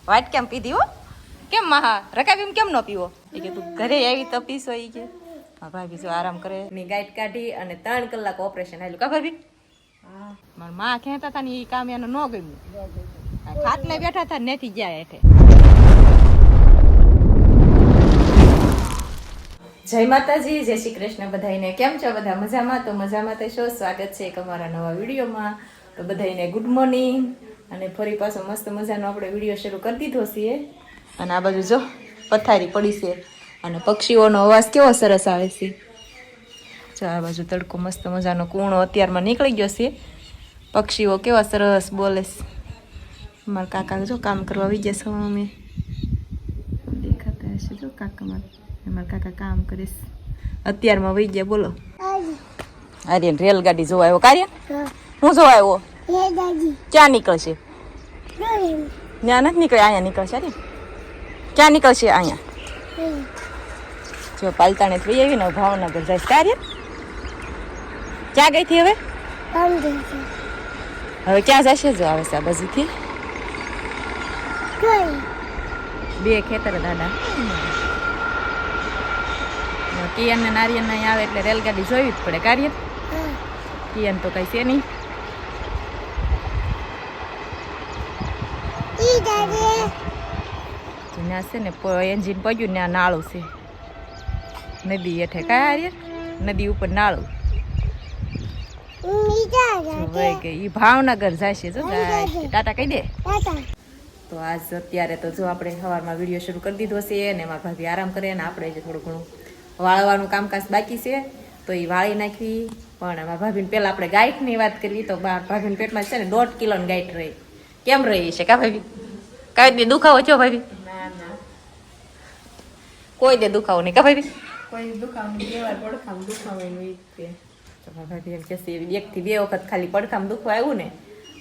વાટ કેમ પીધી હો? કેમ મહા રકાબીમ કેમ ન પીવો? એ કે તું ઘરે આવી તો પીશો. એ કે હા ભાભી જો આરામ કરે ની ગાઈડ કાઢી અને 3 કલાક ઓપરેશન હાલ્યું કા ભાભી? હા મારા માં કહેતા હતા ને એ કામ એનું ન ગમ્યું. ખાટલે બેઠા હતા નથી ગયા એટલે. જય માતાજી, જય શ્રી કૃષ્ણ બધાઈને. કેમ છો બધા? મજામાં? તો મજામાં તો છો. સ્વાગત છે એક અમારા નવા વિડીયોમાં. તો બધાઈને ગુડ મોર્નિંગ. અને ફરી પાછો મસ્ત મજાનો આપણે વિડીયો શરૂ કરી દીધો છે. અને આ બાજુ જો પથારી પડી છે અને પક્ષીઓનો અવાજ કેવો સરસ આવે છે. જો આ બાજુ તડકો મસ્ત મજાનો કૂણો અત્યારમાં નીકળી ગયો છે. પક્ષીઓ કેવા સરસ બોલે છે. મારા કાકા જો કામ કરવા આવી ગયા છે. અમે દેખાતા હશે જો કાકા મારા કાકા કામ કરે છે. અત્યારમાં વહી ગયા. બોલો આર્યન રેલગાડી જોવા આવ્યો. કાર્ય હું જોવા આવ્યો? ક્યાં નીકળશે? ત્યાં નથી નીકળે, અહીંયા નીકળશે. અરે ક્યાં નીકળશે? અહીંયા જો પાલતાણે થઈ આવી ને ભાવનગર જાય. કાર્ય ક્યાં ગઈ હતી? હવે ક્યાં જશે? જો આવે છે આ બાજુથી. બે ખેતર દાદા કિયન ને નારિયન અહીં આવે એટલે રેલગાડી જોવી જ પડે. કાર્ય કિયન તો કઈ છે નહીં. ત્યાં છે ને એન્જિન પડ્યું ને નાળું છે નદી હેઠે. કાર્ય નદી ઉપર નાળું ગઈ. ભાવનગર જશે. જો ટાટા કહી દે. તો આજ અત્યારે તો જો આપણે સવારમાં વિડીયો શરૂ કરી દીધો છે અને એમાં ભાભી આરામ કરે ને આપણે જે થોડું ઘણું વાળવાનું કામકાજ બાકી છે તો એ વાળી નાખવી. પણ એમાં ભાભીને પહેલાં આપણે ગાંઠની વાત કરવી તો ભાભીના પેટમાં છે ને 1.5 કિલોની ગાંઠ રહી. કેમ રહી છે કા ભાભી? કાંઈ દે દુખાવો છો ભાભી? કોઈ દે દુખાવો નહીં કા ભાભી? કોઈ દુખાવો નહીં. પડખામ દુખાવાનું તો ભાભી એમ કહેશે 1 થી 2 વખત ખાલી પડખામ દુખવા આવ્યું ને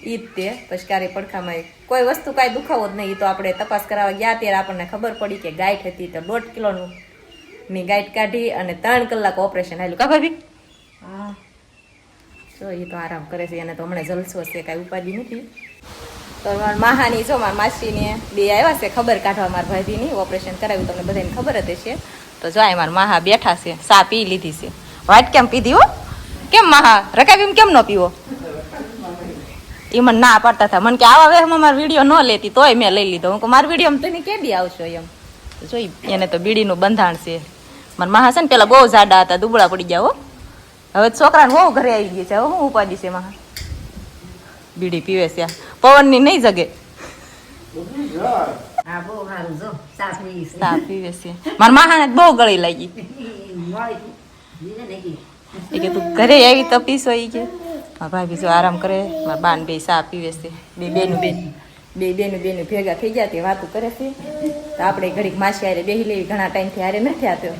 ઈ જ તે. પછી ક્યારેય પડખામાં કોઈ વસ્તુ કાંઈ દુખાવો જ નહીં. તો આપણે તપાસ કરાવવા ગયા ત્યારે આપણને ખબર પડી કે ગાંઠ હતી. તો 1.5 કિલોનું ની ગાંઠ કાઢી અને 3 કલાક ઓપરેશન હાલ્યું કા ભાભી? હા જો એ તો આરામ કરે છે. એને તો હમણાં જલસો છે, કાંઈ ઉપાધિ નથી. તો મારા માહાની જો મારા માસીને બે આવ્યા છે ખબર કાઢવા મારા ભાભીની. ઓપરેશન કરાવ્યું તમને બધાને ખબર જ છે. તો જો મારા માહા બેઠા છે, સા પી લીધી છે. વાટ કેમ પીધી હો? કેમ માહા રકાબીમ કેમ ન પીવો? એ મને ના પાડતા હતા. મને કે આવા વેહમાં મારો વિડીયો ન લેતી તોય મેં લઈ લીધો. હું કહું મારા વિડીયો તમે કે દી આવશો એમ. જોઈ એને તો બીડીનું બંધાણ છે. મારા માહા છે ને પેલા બહુ જાડા હતા, દુબળા પડી ગયા હો. હવે છોકરાને બહુ ઘરે આવી ગઈ છે. હવે હું ઉપાડી છે માહા? બીડી પીવે છે. પવનની નહીં જગે. પીવે છે. મારા માહાને બહુ ગળી લાગી. એ કે તું ઘરે આવી તો પીશો. એ કે મારા ભાભી જો આરામ કરે. મારા બાન બે સા પીવે છે. બે બેનું ભેગા થઈ ગયા તે વાતું કરે છે. તો આપણે ઘડીક માસી હારે બેસી લેવી. ઘણા ટાઈમથી હારે નથી આવતો.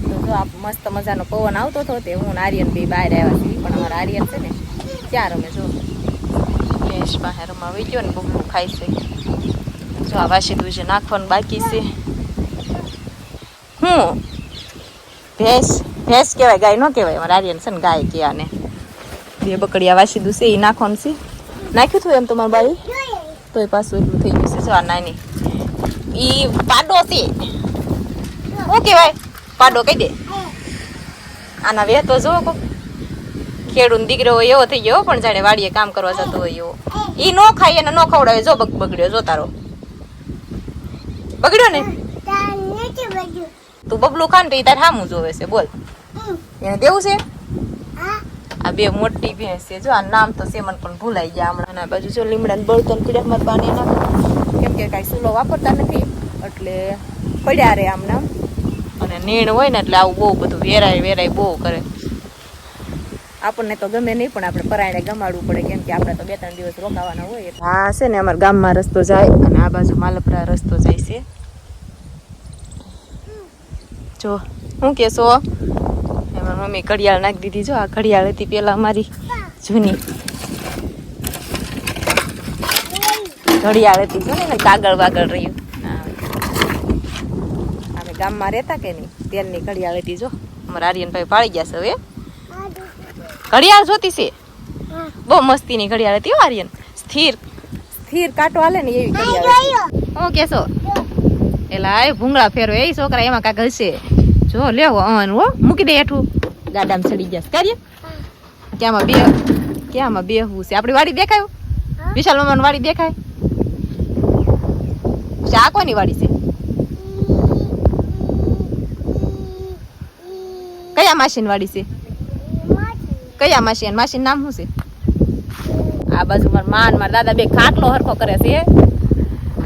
તો જો આ મસ્ત મજાનો પવન આવતો હતો તે હું આર્યન બે બહાર આવ્યા છીએ. પણ અમારા આર્યન છે ને ત્યાં રમે. જો ભેંસ બહાર રમવા વહી ગયો ને બબલું ખાય છે. જો આ વાસી દૂજે નાખવાનું બાકી છે. હું ભેંસ કહેવાય, ગાય ન કહેવાય. અમારા આર્યન છે ને ગાય કે આને. બે બકડિયા વાસી દૂસે એ નાખવાનું છે. નાખ્યું હતું એમ તમારા બાઈ તોય પાછું એટલું થઈ ગયું છે. જો આ નાની ઈ પાડો છે. શું કહેવાય? પાડો કહી દે. આના વેહ તો જો કો ખેડૂત દીકરો હોય એવો થઈ ગયો. પણ જાણે વાડીએ કામ કરવા જતો હોય એવો. ઈ નો ખાય એને નો ખવડાવે. જો બગડ્યો. જો તારો બગડ્યો ને. તું બબલું ખાન તો ઈ તાર સામું જોવે છે. બોલ એને દેવું છે. આ બે મોટી ભેંસ છે. જો આ નામ તો સેમન પણ ભૂલાઈ ગયા હમણાં. આ બાજુ જો લીમડાને બળતણ પીડ્યા મારા બાને નાખો. કેમ કે કાંઈ ચૂલો વાપરતા નથી એટલે પડ્યા રે આમ નામ. અને નીણ હોય ને એટલે આવું બહુ બધું વેરાય બહુ કરે. આપણને તો ગમે નહીં પણ આપણે પરાયણે ગમાડવું પડે. કેમ કે આપણે તો 2-3 દિવસ રોકાવાના હોય. હા છે ને અમારા ગામમાં રસ્તો જાય અને આ બાજુ માલપરા રસ્તો જાય છે. જો શું કહેશો? એમાં મમ્મી ઘડિયાળ નાખી દીધી. જો આ ઘડિયાળ હતી પેલા અમારી જૂની ઘડિયાળ હતી. જો ને કાગળ વાગળ રહ્યું. અમે ગામમાં રહેતા કે નહીં ત્યારની ઘડિયાળ હતી. જો અમારા આર્યનભાઈ પાડી ગયા છે. હવે ઘડિયાળ જોતી છે. બહુ મસ્તીની ઘડિયાળ હતી. આર્યન સ્થિર કાંટો હાલે ને એવી ઘડિયાળ. હું હું કેશો એલા આ ભૂંગળા ફેરવે એ છોકરા એમાં કાંક હશે જો લેવો હો મૂકી દે હેઠું ગાડામાં ચડી ગયા કરીએ ક્યાંમાં બેહવું છે આપણી વાડી દેખાય વિશાલ મામાની વાડી દેખાય આ કોની વાડી છે કયા માસીની વાડી છે કયા માસી માસીનું નામ શું છે આ બાજુ મારા મારા દાદા બે ખાટલો હરખો કરે છે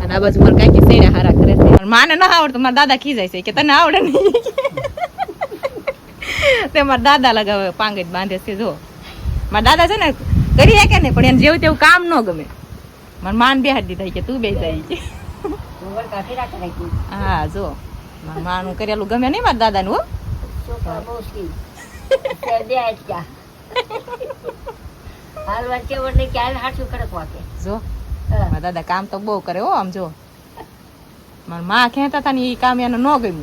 અને આ બાજુ મારા કાંઈક સેડા હારા કરે છે માને ના આવડતું મારા દાદા ખીજાય છે કે તને આવડે નહીં તે મારા દાદા લગાવે પાંગજ બાંધે છે જો મારા દાદા છે ને કરી શકે ને પણ એને જેવું તેવું કામ ન ગમે મારા માન બેહાડી દીધા કે તું બે જાય છે હા જો મારા માનું કરેલું ગમે નહીં મારા દાદાનું હો જો મારા દાદા કામ તો બહુ કરે હો આમ જો મારા માં ખેંચતા હતા ને એ કામ એને ન ગમ્યું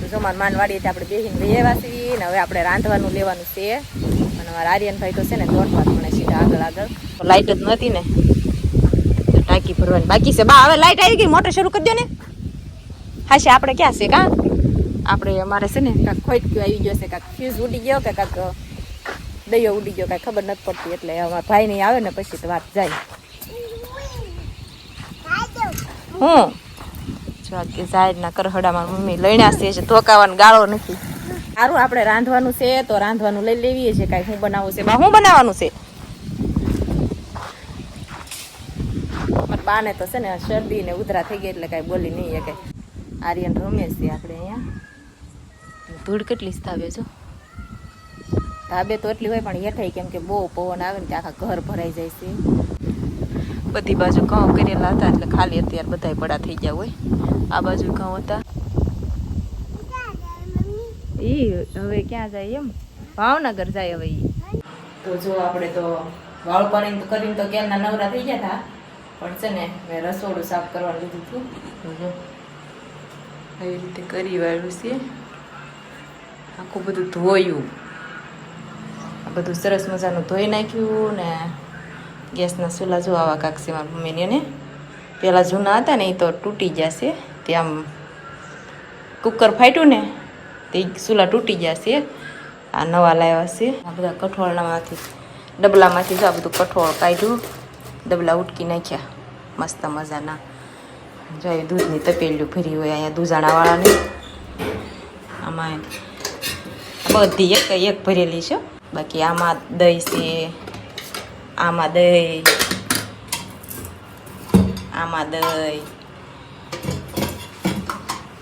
જો મારા માન વાડી આપણે બેસીને વેવા છીએ ને હવે આપણે રાંધવાનું લેવાનું છે અને મારા આર્યનભાઈ તો છે ને દોડવા પણ સીધા આગળ લાઈટ જ નથી ને ટાંકી ભરવાની બાકી છે બા હવે લાઈટ આવી ગઈ મોટર શરૂ કરી દો ને હા છે આપણે ક્યાં છે કા આપણે અમારે છે ને કાંક ખોટક્યું આવી ગયો છે કાંક ફ્યુઝ ઉડી ગયો કે કાંક દૈયો ઉડી ગયો કાંઈ ખબર નથી પડતી એટલે અમારા ભાઈ નહીં આવે ને પછી તો વાત જાય હું જો કે સાઈડના કરહડામાં મમ્મી લણ્યા છે ધોકાવાનું ગાળો નથી સારું આપણે રાંધવાનું છે તો રાંધવાનું લઈ લેવીએ છે કાંઈ શું બનાવવું છે બા શું બનાવવાનું છે મારા બાને તો છે ને શરદી ને ઉધરા થઈ ગઈ એટલે કાંઈ બોલી નહીં એ કાંઈ આર્યન રમે છે આપણે અહીંયા ધૂળ કેટલી સ્થાવે છો ધાબે તો એટલી હોય પણ હેઠાઈ કેમ કે બહુ પવન આવે ને કે આખા ઘર ભરાઈ જાય છે બધી બાજુ ઘઉં કરેલા હતા એટલે ખાલી અત્યારે બધા પડા થઈ ગયા હોય આ બાજુ ઘઉં હતા એ હવે ક્યાં જાય એમ ભાવનગર જાય હવે તો જો આપણે તો વાળ પાણી કરીને તો ક્યારના નવરા થઈ ગયા હતા પણ છે ને મેં રસોડું સાફ કરવાનું લીધું હતું જો એવી રીતે કરી વાળું છે આખું બધું ધોયું બધું સરસ મજાનું ધોઈ નાખ્યું ને ગેસના ચૂલા જો આવા કાંક છે મારા મમ્મીને ને પેલા જૂના હતા ને એ તો તૂટી જશે તે આમ કુકર ફાટ્યું ને તે ચૂલા તૂટી જશે આ નવા લાવ્યા છે આ બધા કઠોળનામાંથી ડબલામાંથી જો આ બધું કઠોળ કાઢ્યું ડબલા ઉટકી નાખ્યા મસ્ત મજાના જો એ દૂધની તપેલીઓ ભરી હોય અહીંયા દૂધાણાવાળાની આમાં બધી એક ભરેલી છે બાકી આમાં દહીં છે આમાં દહીં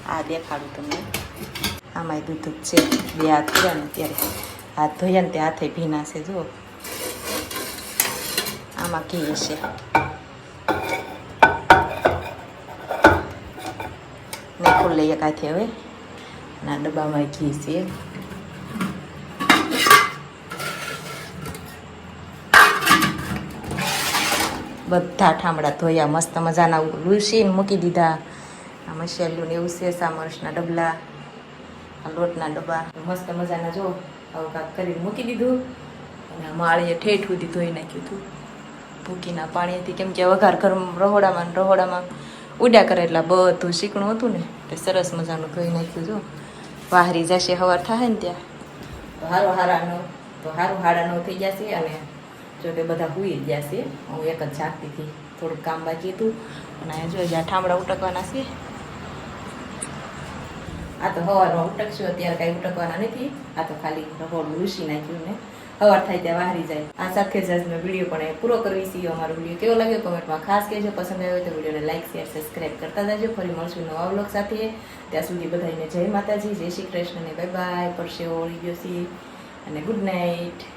આ દેખાડું તમને આમાંય દૂધ જ છે બે હાથ કર્યા ને ત્યારે હાથ ધોયા ને તે હાથે ભીના છે જો આમાં ઘી છે ને ખુલ્લે એક હાથે હવે અને આ ડબ્બામાં ઘી છે બધા ઠામડા ધોયા મસ્ત મજાના લૂસીને મૂકી દીધા આ મસાલું ને એવું છે સામરસના ડબલા આ લોટના ડબ્બા મસ્ત મજાના જો આવું કાંક કરીને મૂકી દીધું અને માળીએ ઠેઠ સુધી ધોઈ નાખ્યું હતું ભૂકીના પાણીથી કેમ કે વઘાર ઘર રહોડામાં ઉડ્યા કરે એટલે બધું શીકણું હતું ને એટલે સરસ મજાનું ધોઈ નાખ્યું જો વાહરી જશે સવાર થાય ને ત્યાં તો સારું હાડા 9 થઈ જશે અને જો કે બધા હુઈ જ જશે હું એક જ જાગતી હતી થોડુંક કામ બાકી હતું અને અહીંયા જો જ્યાં ઠામડા ઉટકવાના છે આ તો સવારમાં ઉટકશું અત્યારે કાંઈ ઉટકવાના નથી આ તો ખાલી રહોડું લૂસી નાખ્યું ને સવાર થાય ત્યાં વાહરી જાય આ સાથે જ મેં વિડીયો પણ પૂરો કરવી છીએ અમારો વિડીયો કેવો લાગ્યો કમેન્ટમાં ખાસ કહેજો પસંદ આવ્યો તો વિડીયોને લાઈક શેર સબસ્ક્રાઈબ કરતા જજો ફરી મળશું નવા વ્લોગ સાથે ત્યાં સુધી બધાને જય માતાજી જય શ્રી કૃષ્ણ ને બાય બાય પરસેવો ઓળી ગયો છે અને ગુડ નાઇટ